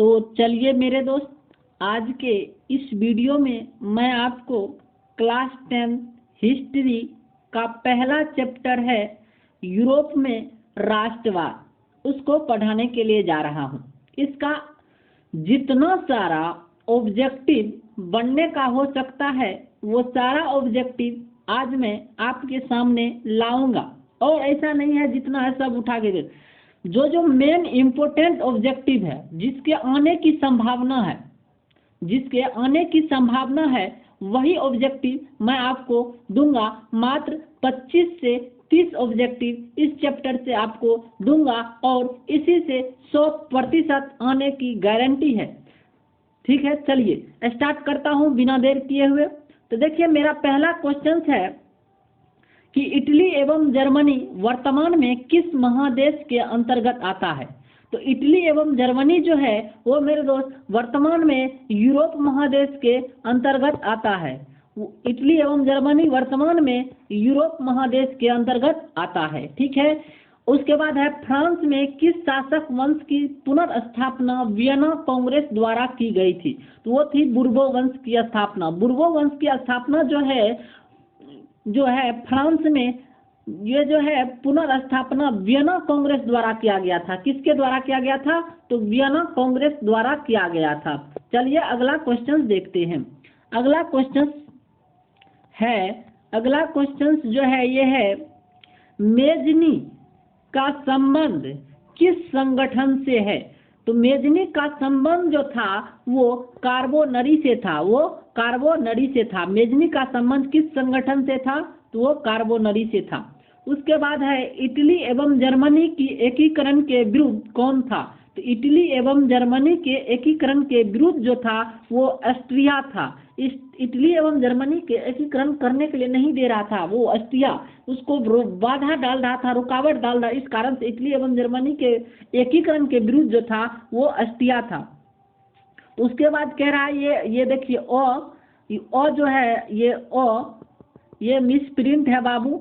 तो चलिए मेरे दोस्त, आज के इस वीडियो में मैं आपको क्लास 10 हिस्ट्री का पहला चैप्टर है यूरोप में राष्ट्रवाद, उसको पढ़ाने के लिए जा रहा हूँ। इसका जितना सारा ऑब्जेक्टिव बनने का हो सकता है वो सारा ऑब्जेक्टिव आज मैं आपके सामने लाऊंगा, और ऐसा नहीं है जितना है सब उठा के जो मेन इम्पोर्टेंट ऑब्जेक्टिव है, जिसके आने की संभावना है वही ऑब्जेक्टिव मैं आपको दूंगा। मात्र 25 से 30 ऑब्जेक्टिव इस चैप्टर से आपको दूंगा और इसी से 100% आने की गारंटी है। ठीक है, चलिए स्टार्ट करता हूं बिना देर किए हुए। तो देखिए, मेरा पहला क्वेश्चन है कि इटली एवं जर्मनी वर्तमान में किस महादेश के अंतर्गत आता है। तो इटली एवं जर्मनी जो है वो मेरे दोस्त वर्तमान में यूरोप महादेश के अंतर्गत आता है। इटली एवं जर्मनी वर्तमान में यूरोप महादेश के अंतर्गत आता है। ठीक है, उसके बाद है फ्रांस में किस शासक वंश की पुनर्स्थापना वियना कांग्रेस द्वारा की गई थी। तो वो थी बुर्बो वंश की स्थापना। बुर्बो वंश की स्थापना जो है फ्रांस में ये जो है पुनर्स्थापना वियना कांग्रेस द्वारा किया गया था। किसके द्वारा किया गया था? तो वियना कांग्रेस द्वारा किया गया था। चलिए अगला क्वेश्चन देखते हैं। अगला क्वेश्चन जो है ये है, मेजनी का संबंध किस संगठन से है। तो मेजनी का संबंध जो था वो कार्बोनरी से था। मेजनी का संबंध किस संगठन से था? तो वो कार्बोनरी से था। उसके बाद है इटली एवं जर्मनी की एकीकरण के विरुद्ध कौन था। तो इटली एवं जर्मनी के एकीकरण के विरुद्ध जो था वो ऑस्ट्रिया था। इटली एवं जर्मनी के एकीकरण करने के लिए नहीं दे रहा था वो ऑस्ट्रिया, उसको बाधा डाल रहा था, रुकावट डाल रहा। इस कारण से इटली एवं जर्मनी के एकीकरण के विरुद्ध जो था वो ऑस्ट्रिया था। उसके बाद कह रहा है ये देखिए ओ जो है ये मिस प्रिंट है बाबू,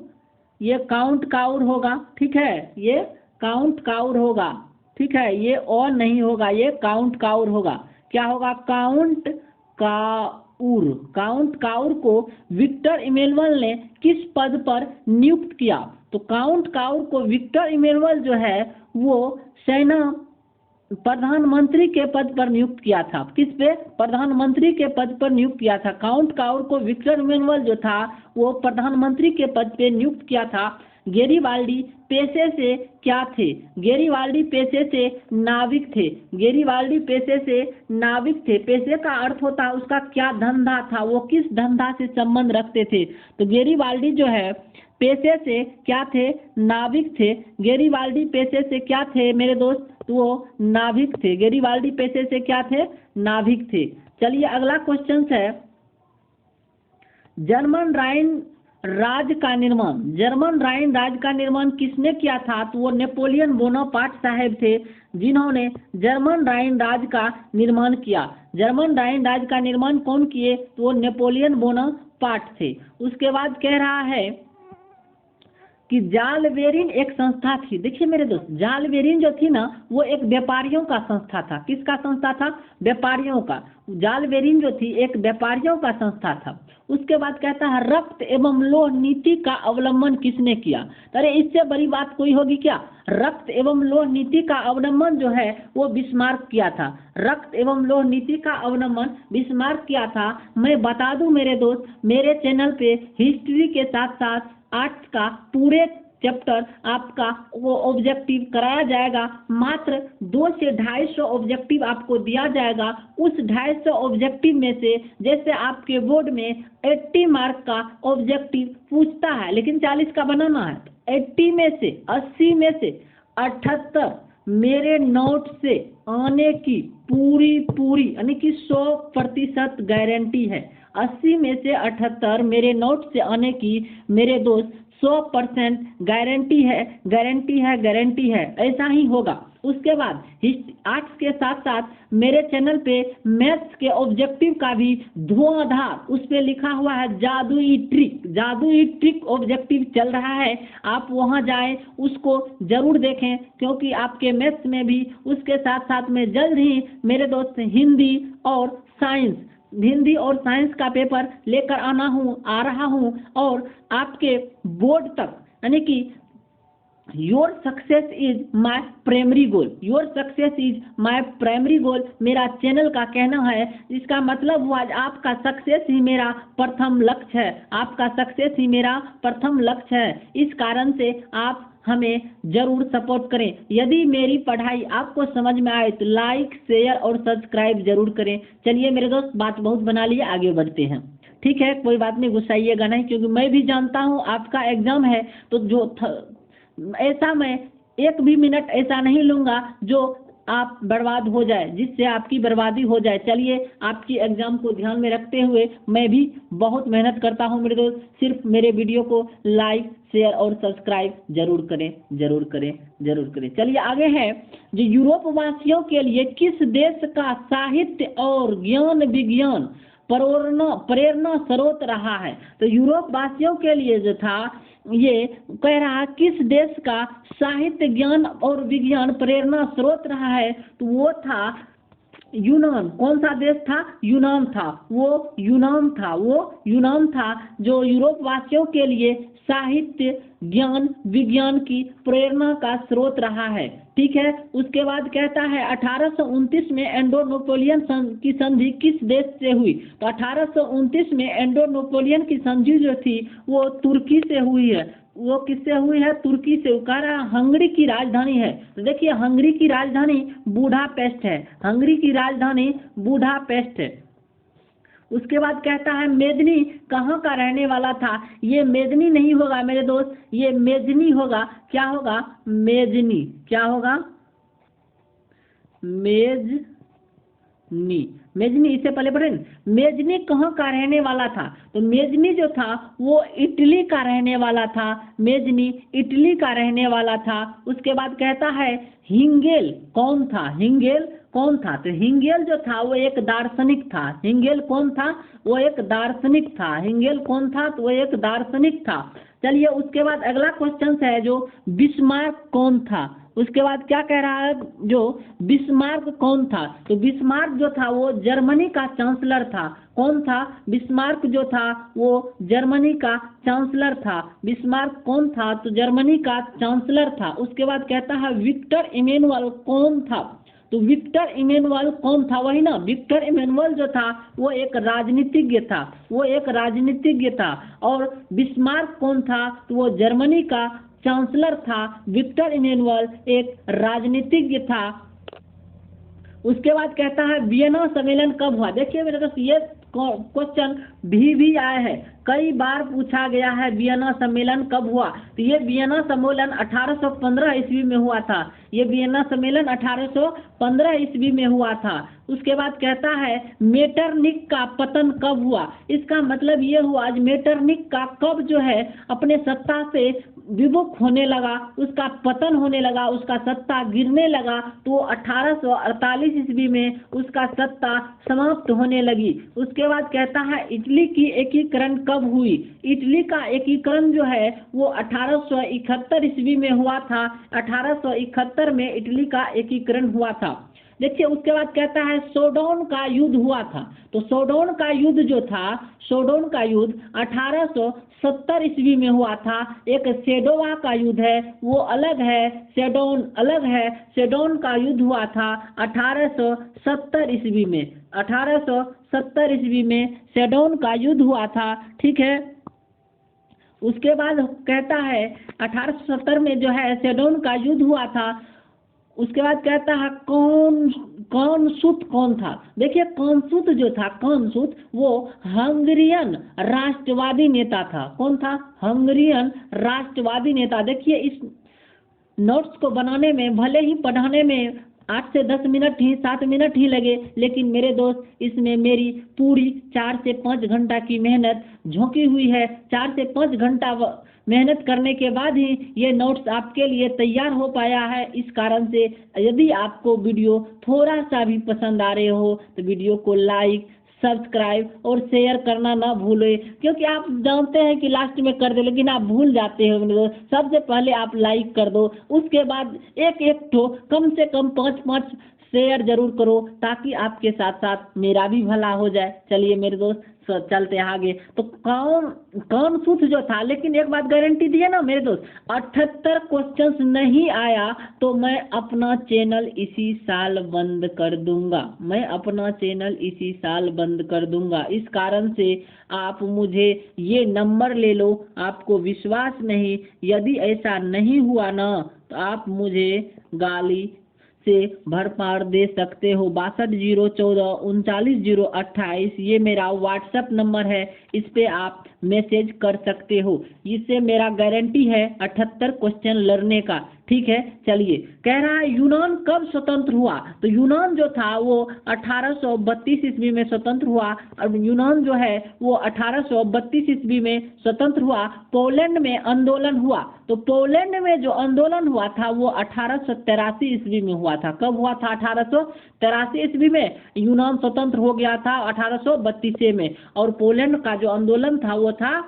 ये काउंट काउर होगा। ठीक है, ये काउंट काउर होगा। ठीक है, ये और नहीं होगा, ये काउंट काउर होगा। क्या होगा? काउंट काउर को विक्टर इमैनुअल ने किस पद पर नियुक्त किया। तो काउंट काउर को विक्टर इमैनुअल जो है वो सेना प्रधानमंत्री के पद पर नियुक्त किया था। किस पे? प्रधानमंत्री के पद पर नियुक्त किया था। काउंट काउर को विक्टर इमैनुअल जो था वो प्रधानमंत्री के पद पे नियुक्त किया था। गेरिबाल्डी पेशे से क्या थे? गेरिबाल्डी पेशे से नाविक थे। पेशे का अर्थ होता है उसका क्या धंधा था, वो किस धंधा से संबंध रखते थे। तो गेरिबाल्डी जो है पेशे से क्या थे? नाविक थे। गेरिबाल्डी पेशे से क्या थे मेरे दोस्त? तो वो नाविक थे। गेरिबाल्डी पेशे से क्या थे? नाविक थे। चलिए अगला क्वेश्चन है, जर्मन राइन राज्य का निर्माण किसने किया था। तो वो नेपोलियन बोनापार्ट साहब थे जिन्होंने जर्मन राइन राज्य का निर्माण किया। जर्मन राइन राज्य का निर्माण कौन किए? तो वो नेपोलियन बोनापार्ट थे। उसके बाद कह रहा है कि जालबेरिन एक संस्था थी। देखिए मेरे दोस्त, जालबेरिन जो थी ना वो एक व्यापारियों का संस्था था। किसका संस्था था? व्यापारियों का। जालबेरिन जो थी एक व्यापारियों का संस्था था। उसके बाद कहता है रक्त एवं लोह नीति का अवलंबन किसने किया। अरे इससे बड़ी बात कोई होगी क्या? रक्त एवं लोह नीति का अवलंबन जो है वो बिस्मार्क किया था। रक्त एवं लोह नीति का अवलंबन बिस्मार्क किया था। मैं बता दूं मेरे दोस्त, मेरे चैनल पे हिस्ट्री के साथ साथ आर्ट्स का पूरे चैप्टर आपका वो ऑब्जेक्टिव कराया जाएगा। मात्र 200 से 250 ऑब्जेक्टिव आपको दिया जाएगा। उस 250 ऑब्जेक्टिव में से जैसे आपके बोर्ड में 80 मार्क का ऑब्जेक्टिव पूछता है लेकिन 40 का बनाना है, 80 में से 80 में से 78 मेरे नोट से आने की पूरी यानी कि 100% गारंटी है। 80 में से 78 मेरे नोट से आने की मेरे दोस्त 100% गारंटी है। ऐसा ही होगा। उसके बाद आर्ट्स के साथ साथ मेरे चैनल पे मैथ्स के ऑब्जेक्टिव का भी धुआंधार उस पे लिखा हुआ है जादुई ट्रिक ऑब्जेक्टिव चल रहा है। आप वहां जाएं, उसको जरूर देखें, क्योंकि आपके मैथ्स में भी उसके साथ साथ में जल्द ही मेरे दोस्त हिंदी और साइंस का पेपर लेकर आ रहा हूं और आपके बोर्ड तक, यानी कि your success is my primary goal मेरा चैनल का कहना है। इसका मतलब हुआ आपका सक्सेस ही मेरा प्रथम लक्ष्य है। इस कारण से आप हमें जरूर सपोर्ट करें। यदि मेरी पढ़ाई आपको समझ में आए तो लाइक, शेयर और सब्सक्राइब जरूर करें। चलिए मेरे दोस्त, बात बहुत बना लिए, आगे बढ़ते हैं। ठीक है, कोई बात नहीं, गुस्साइएगा नहीं, क्योंकि मैं भी जानता हूँ आपका एग्जाम है, तो ऐसा मैं एक भी मिनट ऐसा नहीं लूंगा जो आप बर्बाद हो जाए, जिससे आपकी बर्बादी हो जाए। चलिए, आपकी एग्जाम को ध्यान में रखते हुए मैं भी बहुत मेहनत करता हूं मेरे दोस्त। सिर्फ मेरे वीडियो को लाइक, शेयर और सब्सक्राइब जरूर करें। चलिए आगे है, जो यूरोप वासियों के लिए किस देश का साहित्य और ज्ञान विज्ञान प्रेरणा स्रोत रहा है। तो यूरोप वासियों के लिए जो था, ये कह रहा किस देश का साहित्य, ज्ञान और विज्ञान प्रेरणा स्रोत रहा है, तो वो था यूनान। कौन सा देश था? यूनान था जो यूरोप वासियों के लिए साहित्य, ज्ञान विज्ञान की प्रेरणा का स्रोत रहा है। ठीक है, उसके बाद कहता है 1829 में एंडो नेपोलियन की संधि किस देश से हुई। तो 1829 में एंडो नेपोलियन की संधि जो थी वो तुर्की से हुई है। वो किससे हुई है? तुर्की से। कह रहा हंगरी की राजधानी है। तो देखिए, हंगरी की राजधानी बुडापेस्ट है। उसके बाद कहता है मेदनी कहाँ का रहने वाला था। ये मेदनी नहीं होगा मेरे दोस्त, ये मेजनी होगा। क्या होगा? मेजनी। क्या होगा? मेजनी। इससे पहले पढ़ें, मेजनी कहाँ का रहने वाला था। तो मेजनी जो था वो इटली का रहने वाला था। मेजनी इटली का रहने वाला था। उसके बाद कहता है हिंगेल कौन था। तो हिंगेल जो था वो एक दार्शनिक था। हिंगेल कौन था? वो एक दार्शनिक था। हिंगेल कौन था? तो वो एक दार्शनिक था। चलिए, उसके बाद अगला क्वेश्चन है जो बिस्मार्क कौन था। उसके बाद क्या कह रहा है, जो बिस्मार्क कौन था। तो बिस्मार्क जो था वो जर्मनी का चांसलर था। कौन था? बिस्मार्क जो था वो जर्मनी का चांसलर था। बिस्मार्क कौन था? तो जर्मनी का चांसलर था। उसके बाद कहता है विक्टर इमैनुअल कौन था। तो विक्टर इमैनुअल कौन था? वही ना, विक्टर इमैनुअल जो था वो एक राजनीतिज्ञ था। और बिस्मार्क कौन था? तो वो जर्मनी का चांसलर था। विक्टर इमैनुअल एक राजनीतिज्ञ था। उसके बाद कहता है वियना सम्मेलन कब हुआ। देखिए मेरे दोस्त, ये क्वेश्चन भी आया है, कई बार पूछा गया है वियना सम्मेलन कब हुआ। तो ये वियना सम्मेलन 1815 ईस्वी में हुआ था। ये वियना सम्मेलन 1815 ईस्वी में हुआ था। उसके बाद कहता है मेटरनिक का पतन कब हुआ। इसका मतलब ये हुआ आज मेटरनिक का कब जो है अपने सत्ता से विमुख होने लगा, उसका पतन होने लगा, उसका सत्ता गिरने लगा। तो 1848 ईस्वी में उसका सत्ता समाप्त होने लगी। उसके बाद कहता है इटली की एकीकरण कब हुई। इटली का एकीकरण जो है वो 1871 ईस्वी में हुआ था। 1871 में इटली का एकीकरण हुआ था। देखिए, उसके बाद कहता है सोडोन का युद्ध हुआ था। तो सोडोन का युद्ध जो था, सोडोन का युद्ध 1870 ईस्वी में हुआ था। एक सेडोवा का युद्ध है, वो अलग है, सेडोन अलग है। सेडोन का युद्ध हुआ था 1870 ईस्वी में। 1870 ईस्वी में सेडोन का युद्ध हुआ था। ठीक है, उसके बाद कहता है 1870 में जो है सेडोन का युद्ध हुआ था। उसके बाद कहता है कॉनसूत कौन था। देखिए, कॉनसूत जो था, कॉनसूत वो हंगरियन राष्ट्रवादी नेता था। कौन था? हंगरियन राष्ट्रवादी नेता। देखिए, इस नोट्स को बनाने में, भले ही पढ़ाने में 8 से 10 मिनट ही, 7 मिनट ही लगे, लेकिन मेरे दोस्त इसमें मेरी पूरी 4 से 5 घंटा की मेहनत झोंकी हुई है। 4 से 5 घंटा मेहनत करने के बाद ही ये नोट्स आपके लिए तैयार हो पाया है। इस कारण से यदि आपको वीडियो थोड़ा सा भी पसंद आ रहे हो तो वीडियो को लाइक, सब्सक्राइब और शेयर करना ना भूलें, क्योंकि आप जानते हैं कि लास्ट में कर दे लेकिन आप भूल जाते हो मेरे दोस्त। सबसे पहले आप लाइक कर दो, उसके बाद एक एक ठो कम से कम 5-5 शेयर जरूर करो, ताकि आपके साथ साथ मेरा भी भला हो जाए। चलिए मेरे दोस्त चलते हैं आगे। तो कौन सूत्र जो था, लेकिन एक बात गारंटी दी है ना मेरे दोस्त, 78 क्वेश्चंस नहीं आया तो मैं अपना चैनल इसी साल बंद कर दूंगा। मैं अपना चैनल इसी साल बंद कर दूंगा। इस कारण से आप मुझे ये नंबर ले लो, आपको विश्वास नहीं, यदि ऐसा नहीं हुआ ना तो आप मुझे गाली से भरपार दे सकते हो। 62 014 39 028 ये मेरा व्हाट्सएप नंबर है, इस पे आप मैसेज कर सकते हो। इससे मेरा गारंटी है 78 क्वेश्चन लड़ने का। ठीक है, चलिए। कह रहा है यूनान कब स्वतंत्र हुआ, तो यूनान जो था वो 1832 ईस्वी में स्वतंत्र हुआ। और यूनान जो है वो 1832 ईस्वी में स्वतंत्र हुआ। पोलैंड में आंदोलन हुआ, तो पोलैंड में जो आंदोलन हुआ था वो 1883 ईस्वी में हुआ था। कब हुआ था? 1883 ईस्वी में यूनान स्वतंत्र हो गया था 1832 में। और पोलैंड का जो आंदोलन था वो था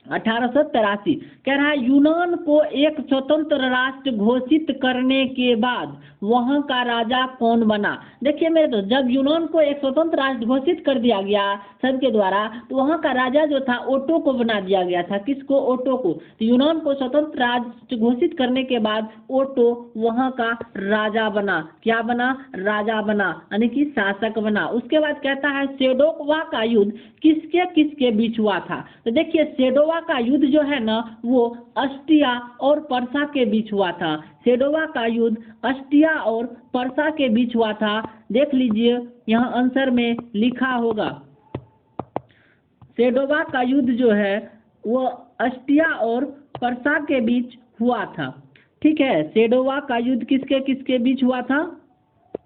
1883। कह रहा है यूनान को एक स्वतंत्र राष्ट्र घोषित करने के बाद वहां का राजा कौन बना। देखिए मेरे दोस्त, जब यूनान को एक स्वतंत्र राष्ट्र घोषित कर दिया गया सबके द्वारा, तो वहां का राजा जो था ओटो को बना दिया गया था। किसको? ओटो को। तो यूनान को स्वतंत्र राष्ट्र घोषित करने के बाद ओटो वहां का राजा बना। क्या बना? राजा बना, यानी कि शासक बना। उसके बाद कहता है सेडोवा का युद्ध किसके किसके बीच हुआ था। तो देखिए सेडोवा का युद्ध जो है ना वो अस्टिया और पर्सा के बीच हुआ था। सेडोवा का युद्ध अस्टिया और पर्सा के बीच हुआ था। देख लीजिए यहाँ आंसर में लिखा होगा, सेडोवा का युद्ध जो है वो अस्टिया और पर्सा के बीच हुआ था। ठीक है, सेडोवा का युद्ध किसके किसके बीच हुआ था?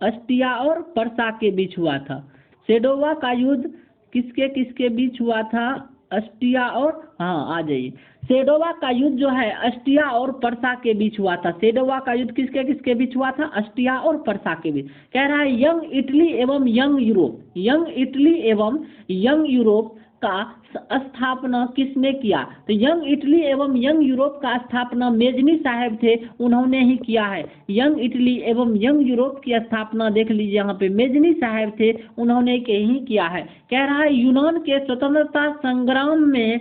अस्टिया और पर्सा के बीच हुआ था। सेडोवा का युद्ध किसके किसके बीच हुआ था? अस्टिया और, हाँ आ जाइए, सेडोवा का युद्ध जो है अस्टिया और पर्सा के बीच हुआ था। सेडोवा का युद्ध किसके किसके बीच हुआ था? अस्टिया और पर्सा के बीच। कह रहा है यंग इटली एवं यंग यूरोप, यंग इटली एवं यंग यूरोप का स्थापना किसने किया। तो यंग इटली एवं यंग यूरोप का स्थापना मेजनी साहब थे, उन्होंने ही किया है। यंग इटली एवं यंग यूरोप की स्थापना देख लीजिए यहाँ पे मेजनी साहब थे, उन्होंने ही किया है। कह रहा है यूनान के स्वतंत्रता संग्राम में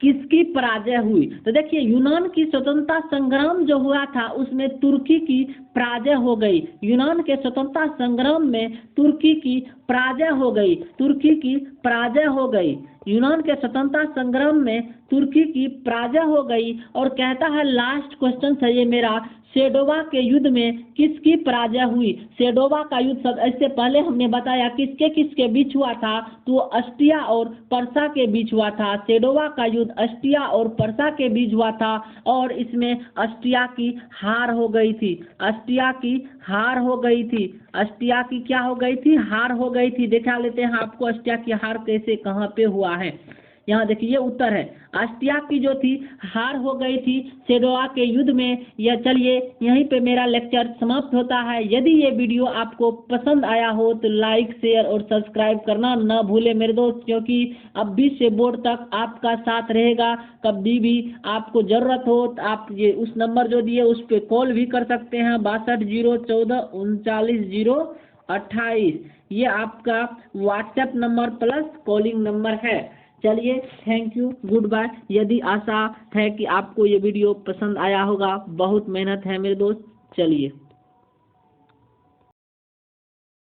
किसकी पराजय हुई। तो देखिए यूनान की स्वतंत्रता संग्राम जो हुआ था उसमें तुर्की की पराजय हो गई। यूनान के स्वतंत्रता संग्राम में तुर्की की पराजय हो गई, तुर्की की पराजय हो गई। यूनान के स्वतंत्रता संग्राम में तुर्की की पराजय हो गई। और कहता है लास्ट क्वेश्चन है ये मेरा, सेडोवा के युद्ध में किसकी पराजय हुई। सेडोवा का युद्ध सब इससे पहले हमने बताया किसके किसके बीच हुआ था, तो अस्टिया और पर्सा के बीच हुआ था। सेडोवा का युद्ध अस्टिया और पर्सा के बीच हुआ था और इसमें अस्टिया की हार हो गई थी। अस्टिया की हार हो गई थी। अस्टिया की क्या हो गई थी? हार हो गई थी। दिखा लेते हैं आपको अस्टिया की हार कैसे कहाँ पे हुआ है। यहाँ देखिए उत्तर है, अस्टिया की जो थी हार हो गई थी सेडोवा के युद्ध में। या चलिए यहीं पे मेरा लेक्चर समाप्त होता है। यदि ये वीडियो आपको पसंद आया हो तो लाइक, शेयर और सब्सक्राइब करना ना भूले मेरे दोस्त, क्योंकि अब 20 से बोर्ड तक आपका साथ रहेगा। कभी भी आपको जरूरत हो तो आप ये उस नंबर जो दिए उस पर कॉल भी कर सकते हैं, 62 014 39 028। ये आपका WhatsApp number plus calling number है। चलिए थैंक यू, गुड बाय। यदि आशा है कि आपको ये वीडियो पसंद आया होगा, बहुत मेहनत है मेरे दोस्त। चलिए।